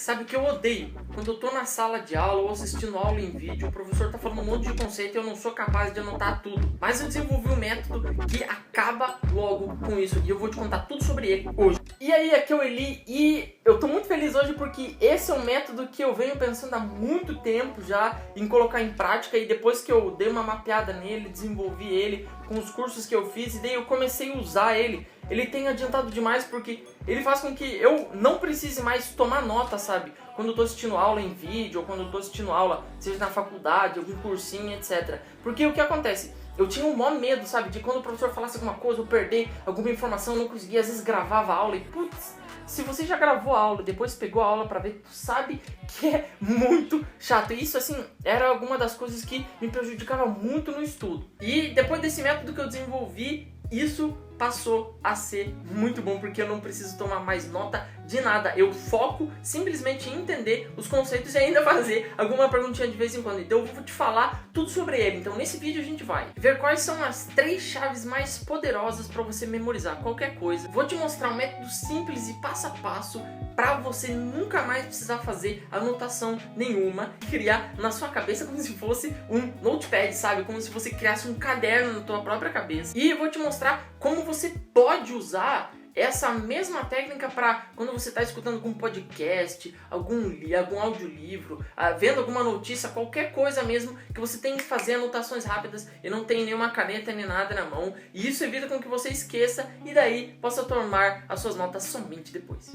Sabe o que eu odeio? Quando eu tô na sala de aula ou assistindo aula em vídeo, o professor tá falando um monte de conceito e eu não sou capaz de anotar tudo. Mas eu desenvolvi um método que acaba logo com isso e eu vou te contar tudo sobre ele hoje. E aí, aqui é o Eli e eu tô muito feliz hoje porque esse é um método que eu venho pensando há muito tempo já em colocar em prática, e depois que eu dei uma mapeada nele, desenvolvi ele com os cursos que eu fiz e daí eu comecei a usar ele. Ele tem adiantado demais porque ele faz com que eu não precise mais tomar nota, sabe? Quando eu tô assistindo aula em vídeo ou quando eu tô assistindo aula, seja na faculdade, algum cursinho, etc. Porque o que acontece? Eu tinha um maior medo, sabe? De quando o professor falasse alguma coisa, eu perder alguma informação, eu não conseguia, às vezes gravava a aula e putz, se você já gravou a aula e depois pegou a aula pra ver, tu sabe que é muito chato. E isso, assim, era alguma das coisas que me prejudicava muito no estudo. E depois desse método que eu desenvolvi, isso passou a ser muito bom, porque eu não preciso tomar mais nota de nada. Eu foco simplesmente em entender os conceitos e ainda fazer alguma perguntinha de vez em quando. Então eu vou te falar tudo sobre ele. Então nesse vídeo a gente vai ver quais são as 3 chaves mais poderosas para você memorizar qualquer coisa. Vou te mostrar um método simples e passo a passo para você nunca mais precisar fazer anotação nenhuma, criar na sua cabeça como se fosse um notepad, sabe? Como se você criasse um caderno na tua própria cabeça. E eu vou te mostrar como você pode usar essa mesma técnica para quando você está escutando algum podcast, algum audiolivro, vendo alguma notícia, qualquer coisa mesmo, que você tem que fazer anotações rápidas e não tem nenhuma caneta nem nada na mão. E isso evita com que você esqueça e daí possa tomar as suas notas somente depois.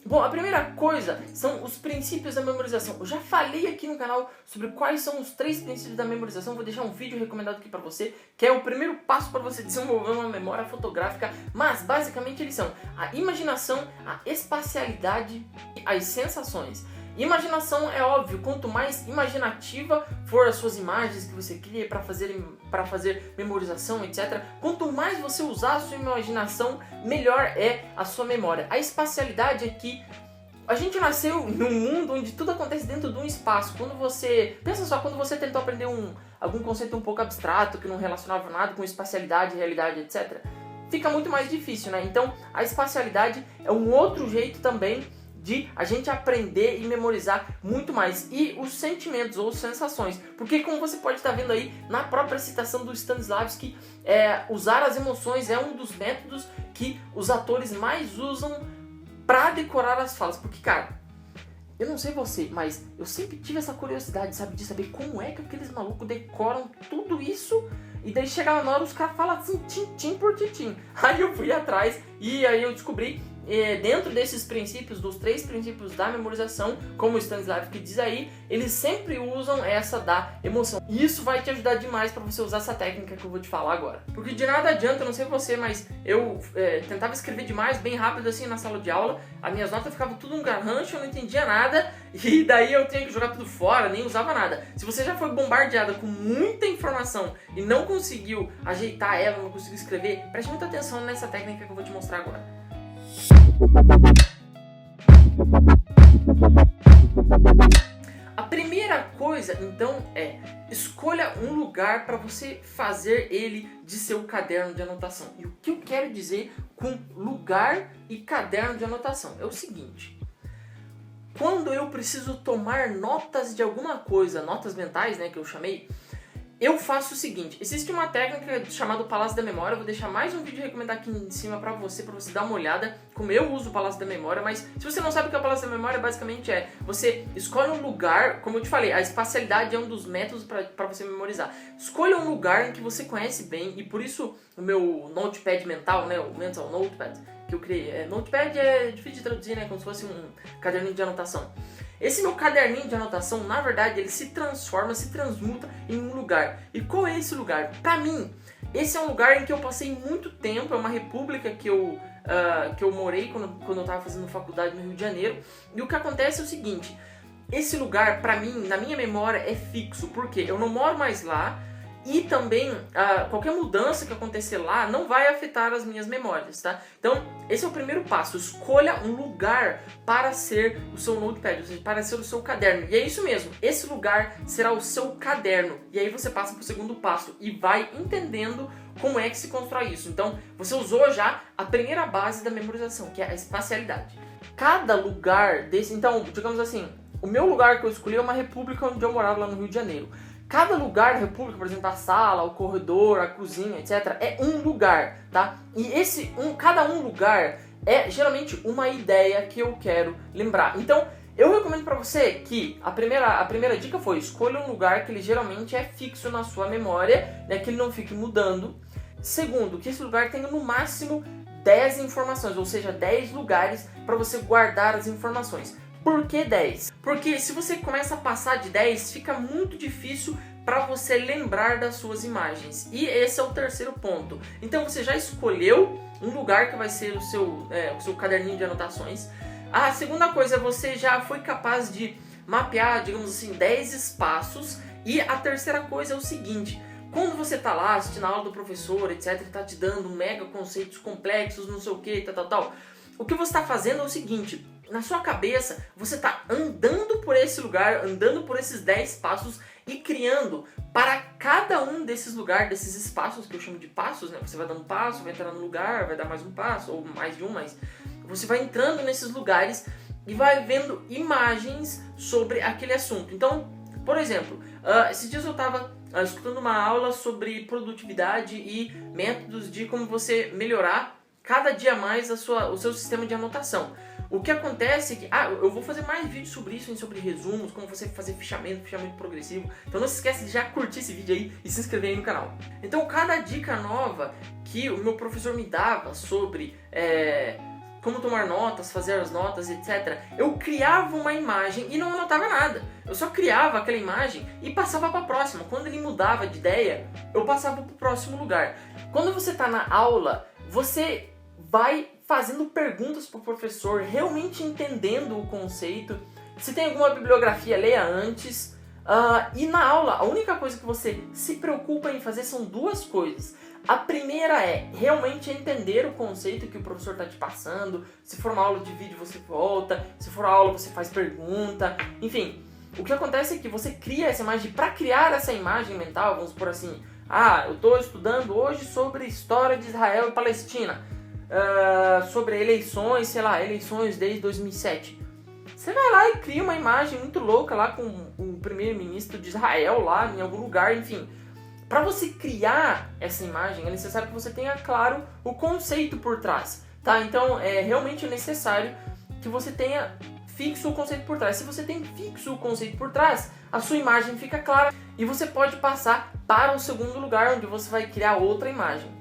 Bom, a primeira coisa são os princípios da memorização. Eu já falei aqui no canal sobre quais são os 3 princípios da memorização. Vou deixar um vídeo recomendado aqui pra você, que é o primeiro passo para você desenvolver uma memória fotográfica. Mas, basicamente, eles são a imaginação, a espacialidade e as sensações. Imaginação é óbvio, quanto mais imaginativa for as suas imagens que você cria para fazer memorização, etc. Quanto mais você usar a sua imaginação, melhor é a sua memória. A espacialidade é que a gente nasceu num mundo onde tudo acontece dentro de um espaço. Quando você... Pensa só, quando você tentou aprender algum conceito um pouco abstrato, que não relacionava nada com espacialidade, realidade, etc., fica muito mais difícil, né? Então, a espacialidade é um outro jeito também de a gente aprender e memorizar muito mais. E os sentimentos ou sensações, porque como você pode estar vendo aí na própria citação do Stanislavski, usar as emoções é um dos métodos que os atores mais usam para decorar as falas. Porque, cara, eu não sei você, mas eu sempre tive essa curiosidade, sabe, de saber como é que aqueles malucos decoram tudo isso. E daí chega na hora, os caras falam assim, tintim por tintim. Aí eu fui atrás e aí eu descobri, dentro desses princípios, dos 3 princípios da memorização, como o Stanislavski diz aí, eles sempre usam essa da emoção. E isso vai te ajudar demais para você usar essa técnica que eu vou te falar agora. Porque de nada adianta, eu não sei você, mas eu tentava escrever demais, bem rápido assim na sala de aula, as minhas notas ficavam tudo um garrancho, eu não entendia nada, e daí eu tinha que jogar tudo fora, nem usava nada. Se você já foi bombardeada com muita informação e não conseguiu ajeitar ela, não conseguiu escrever, preste muita atenção nessa técnica que eu vou te mostrar agora. A primeira coisa, então, é escolha um lugar para você fazer ele de seu caderno de anotação. E o que eu quero dizer com lugar e caderno de anotação é o seguinte: quando eu preciso tomar notas de alguma coisa, notas mentais, né, que eu chamei, eu faço o seguinte: existe uma técnica chamada Palácio da Memória. Eu vou deixar mais um vídeo recomendado aqui em cima pra você dar uma olhada como eu uso o Palácio da Memória. Mas se você não sabe o que é o Palácio da Memória, basicamente você escolhe um lugar, como eu te falei, a espacialidade é um dos métodos para você memorizar. Escolha um lugar em que você conhece bem, e por isso o meu notepad mental, né, o Mental Notepad que eu criei. Notepad é difícil de traduzir, né, como se fosse um caderninho de anotação. Esse meu caderninho de anotação, na verdade, ele se transmuta em um lugar. E qual é esse lugar? Pra mim, esse é um lugar em que eu passei muito tempo, é uma república que eu morei quando eu tava fazendo faculdade no Rio de Janeiro. E o que acontece é o seguinte: esse lugar, pra mim, na minha memória, é fixo. Por quê? Eu não moro mais lá e também qualquer mudança que acontecer lá não vai afetar as minhas memórias, tá? Então, esse é o primeiro passo. Escolha um lugar para ser o seu notepad, ou seja, para ser o seu caderno. E é isso mesmo, esse lugar será o seu caderno. E aí você passa para o segundo passo e vai entendendo como é que se constrói isso. Então, você usou já a primeira base da memorização, que é a espacialidade. Cada lugar desse... Então, digamos assim, o meu lugar que eu escolhi é uma república onde eu morava lá no Rio de Janeiro. Cada lugar da república, por exemplo, a sala, o corredor, a cozinha, etc., é um lugar, tá? E cada lugar é geralmente uma ideia que eu quero lembrar. Então, eu recomendo para você que a primeira dica foi: escolha um lugar que ele geralmente é fixo na sua memória, né, que ele não fique mudando. Segundo, que esse lugar tenha no máximo 10 informações, ou seja, 10 lugares para você guardar as informações. Por que 10? Porque se você começa a passar de 10, fica muito difícil para você lembrar das suas imagens. E esse é o terceiro ponto. Então você já escolheu um lugar que vai ser o seu caderninho de anotações. A segunda coisa, você já foi capaz de mapear, digamos assim, 10 espaços. E a terceira coisa é o seguinte: quando você tá lá assistindo a aula do professor, etc, ele tá te dando mega conceitos complexos, não sei o que, tal, o que você está fazendo é o seguinte: na sua cabeça, você está andando por esse lugar, andando por esses 10 passos e criando para cada um desses lugares, desses espaços, que eu chamo de passos, né? Você vai dar um passo, vai entrar no lugar, vai dar mais um passo, ou mais de um, mas você vai entrando nesses lugares e vai vendo imagens sobre aquele assunto. Então, por exemplo, esses dias eu estava escutando uma aula sobre produtividade e métodos de como você melhorar cada dia mais o seu sistema de anotação. O que acontece é que, eu vou fazer mais vídeos sobre isso, sobre resumos, como você fazer fichamento progressivo. Então não se esquece de já curtir esse vídeo aí e se inscrever aí no canal. Então cada dica nova que o meu professor me dava sobre como tomar notas, fazer as notas, etc., eu criava uma imagem e não anotava nada. Eu só criava aquela imagem e passava para a próxima. Quando ele mudava de ideia, eu passava para o próximo lugar. Quando você está na aula, você vai fazendo perguntas para o professor, realmente entendendo o conceito. Se tem alguma bibliografia, leia antes. E na aula, a única coisa que você se preocupa em fazer são duas coisas. A primeira é realmente entender o conceito que o professor está te passando. Se for uma aula de vídeo, você volta. Se for uma aula, você faz pergunta. Enfim, o que acontece é que você cria essa imagem. Para criar essa imagem mental, vamos supor assim: eu estou estudando hoje sobre história de Israel e Palestina. Sobre eleições, eleições desde 2007. Você vai lá e cria uma imagem muito louca lá com o primeiro-ministro de Israel lá em algum lugar, enfim. Para você criar essa imagem é necessário que você tenha claro o conceito por trás, tá? Então é realmente necessário que você tenha fixo o conceito por trás. Se você tem fixo o conceito por trás, a sua imagem fica clara e você pode passar para o segundo lugar, onde você vai criar outra imagem.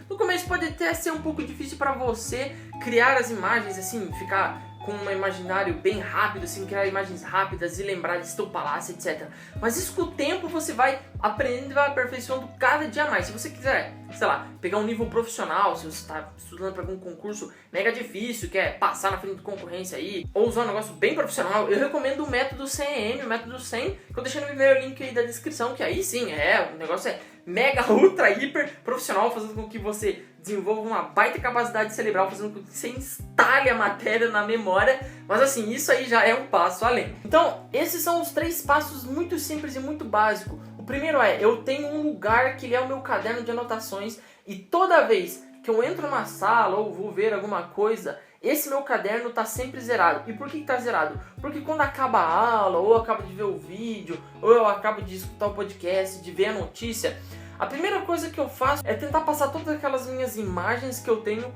No começo pode até ser um pouco difícil para você criar as imagens, assim, ficar com um imaginário bem rápido, assim, criar imagens rápidas e lembrar de seu palácio, etc. Mas isso com o tempo você vai aprendendo e vai aperfeiçoando cada dia mais. Se você quiser, sei lá, pegar um nível profissional, se você está estudando para algum concurso mega difícil, quer passar na frente de concorrência aí, ou usar um negócio bem profissional, eu recomendo o método 100M, o método 100, que eu deixei no primeiro link aí da descrição, que aí sim, o negócio é mega, ultra, hiper profissional, fazendo com que você desenvolva uma baita capacidade cerebral, fazendo com que você instale a matéria na memória, mas assim, isso aí já é um passo além. Então, esses são os 3 passos muito simples e muito básicos. O primeiro é: eu tenho um lugar que ele é o meu caderno de anotações, e toda vez que eu entro numa sala ou vou ver alguma coisa, esse meu caderno está sempre zerado. E por que está zerado? Porque quando acaba a aula, ou eu acabo de ver o vídeo, ou eu acabo de escutar o podcast, de ver a notícia, a primeira coisa que eu faço é tentar passar todas aquelas minhas imagens que eu tenho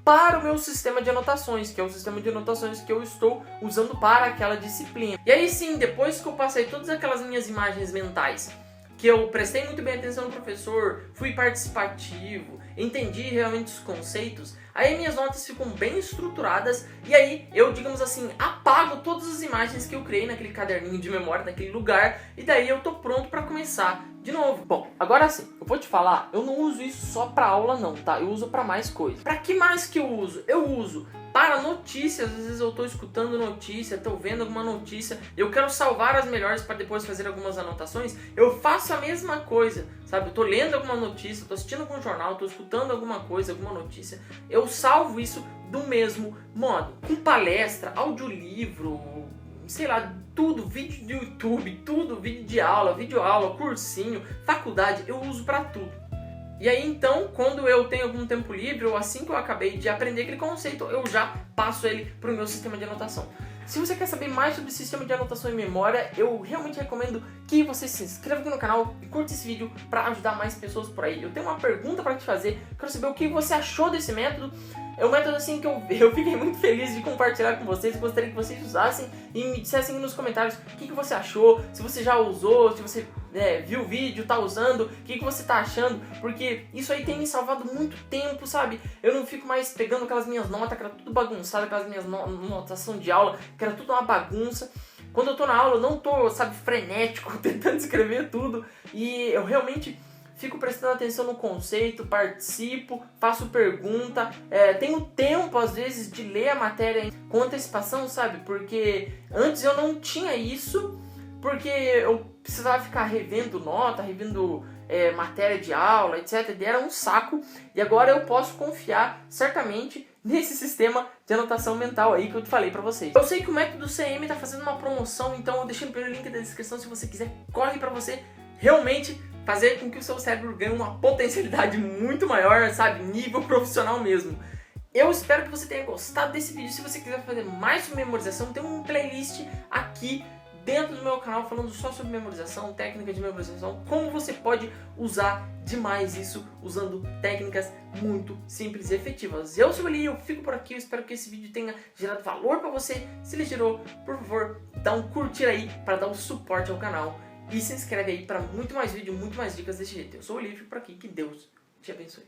para o meu sistema de anotações, que é o sistema de anotações que eu estou usando para aquela disciplina. E aí sim, depois que eu passei todas aquelas minhas imagens mentais, que eu prestei muito bem atenção no professor, fui participativo, entendi realmente os conceitos, aí minhas notas ficam bem estruturadas e aí eu, digamos assim, apago todas as imagens que eu criei naquele caderninho de memória, naquele lugar, e daí eu tô pronto para começar de novo. Bom, agora sim, eu vou te falar, eu não uso isso só pra aula não, tá? Eu uso pra mais coisas. Pra que mais que eu uso? Eu uso para notícias, às vezes eu tô escutando notícia, tô vendo alguma notícia, eu quero salvar as melhores para depois fazer algumas anotações, eu faço a mesma coisa, sabe? Eu tô lendo alguma notícia, tô assistindo algum jornal, tô escutando alguma coisa, alguma notícia, eu salvo isso do mesmo modo. Com palestra, audiolivro, sei lá, tudo, vídeo de YouTube, tudo, vídeo de aula, videoaula, cursinho, faculdade, eu uso para tudo. E aí então, quando eu tenho algum tempo livre, ou assim que eu acabei de aprender aquele conceito, eu já passo ele para o meu sistema de anotação. Se você quer saber mais sobre o sistema de anotação e memória, eu realmente recomendo que você se inscreva aqui no canal e curta esse vídeo para ajudar mais pessoas por aí. Eu tenho uma pergunta para te fazer, quero saber o que você achou desse método. É um método assim que eu fiquei muito feliz de compartilhar com vocês, gostaria que vocês usassem e me dissessem nos comentários o que você achou, se você já usou, se você viu o vídeo, tá usando, o que você tá achando, porque isso aí tem me salvado muito tempo, sabe? Eu não fico mais pegando aquelas minhas notas, que era tudo bagunçado, aquelas minhas notação de aula, que era tudo uma bagunça. Quando eu tô na aula, eu não tô, sabe, frenético, tentando escrever tudo, e eu realmente fico prestando atenção no conceito, participo, faço pergunta, tenho tempo às vezes de ler a matéria com antecipação, sabe? Porque antes eu não tinha isso, porque eu precisava ficar revendo nota, revendo matéria de aula, etc. E era um saco, e agora eu posso confiar certamente nesse sistema de anotação mental aí que eu te falei pra vocês. Eu sei que o método CM tá fazendo uma promoção, então eu deixei no primeiro link da descrição, se você quiser, corre pra você realmente fazer com que o seu cérebro ganhe uma potencialidade muito maior, sabe? Nível profissional mesmo. Eu espero que você tenha gostado desse vídeo. Se você quiser fazer mais sobre memorização, tem um playlist aqui dentro do meu canal falando só sobre memorização, técnica de memorização, como você pode usar demais isso usando técnicas muito simples e efetivas. Eu sou o Eli, eu fico por aqui, eu espero que esse vídeo tenha gerado valor para você. Se ele gerou, por favor, dá um curtir aí para dar um suporte ao canal. E se inscreve aí para muito mais vídeo, muito mais dicas desse jeito. Eu sou o Eli, fico por aqui, que Deus te abençoe.